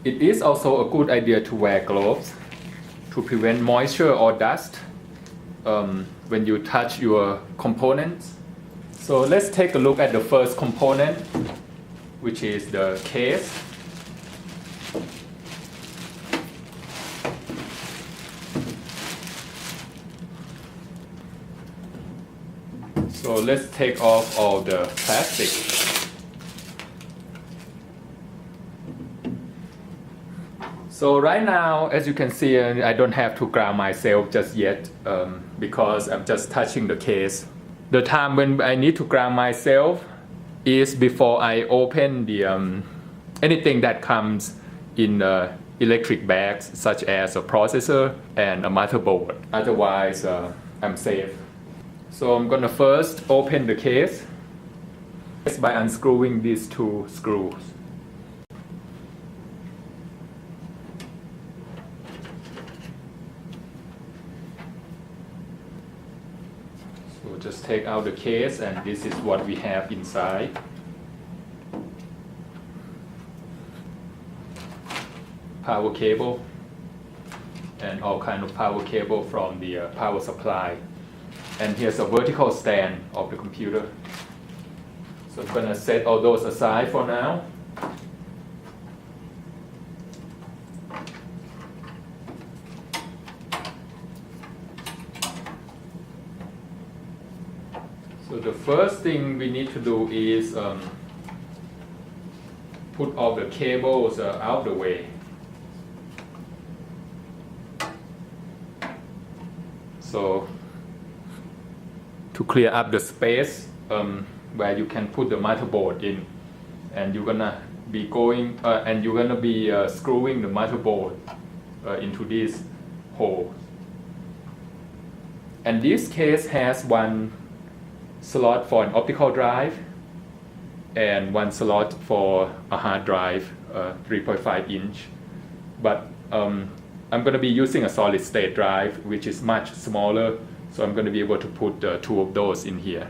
It is also a good idea to wear gloves to prevent moisture or dust when you touch your components. So let's take a look at the first component, which is the case. So let's take off all the plastic. So right now, as you can see, I don't have to ground myself just yet because I'm just touching the case. The time when I need to ground myself is before I open the anything that comes in electric bags, such as a processor and a motherboard. Otherwise, I'm safe. So I'm gonna first open the case by unscrewing these two screws. So just take out the case, and this is what we have inside. Power cable and all kind of power cable from the power supply. And here's a vertical stand of the computer. So I'm gonna set all those aside for now. So the first thing we need to do is put all the cables out of the way. So to clear up the space where you can put the motherboard in, and you're gonna be screwing the motherboard into this hole. And this case has one slot for an optical drive and one slot for a hard drive, 3.5 inch. But I'm going to be using a solid state drive, which is much smaller, so I'm going to be able to put two of those in here.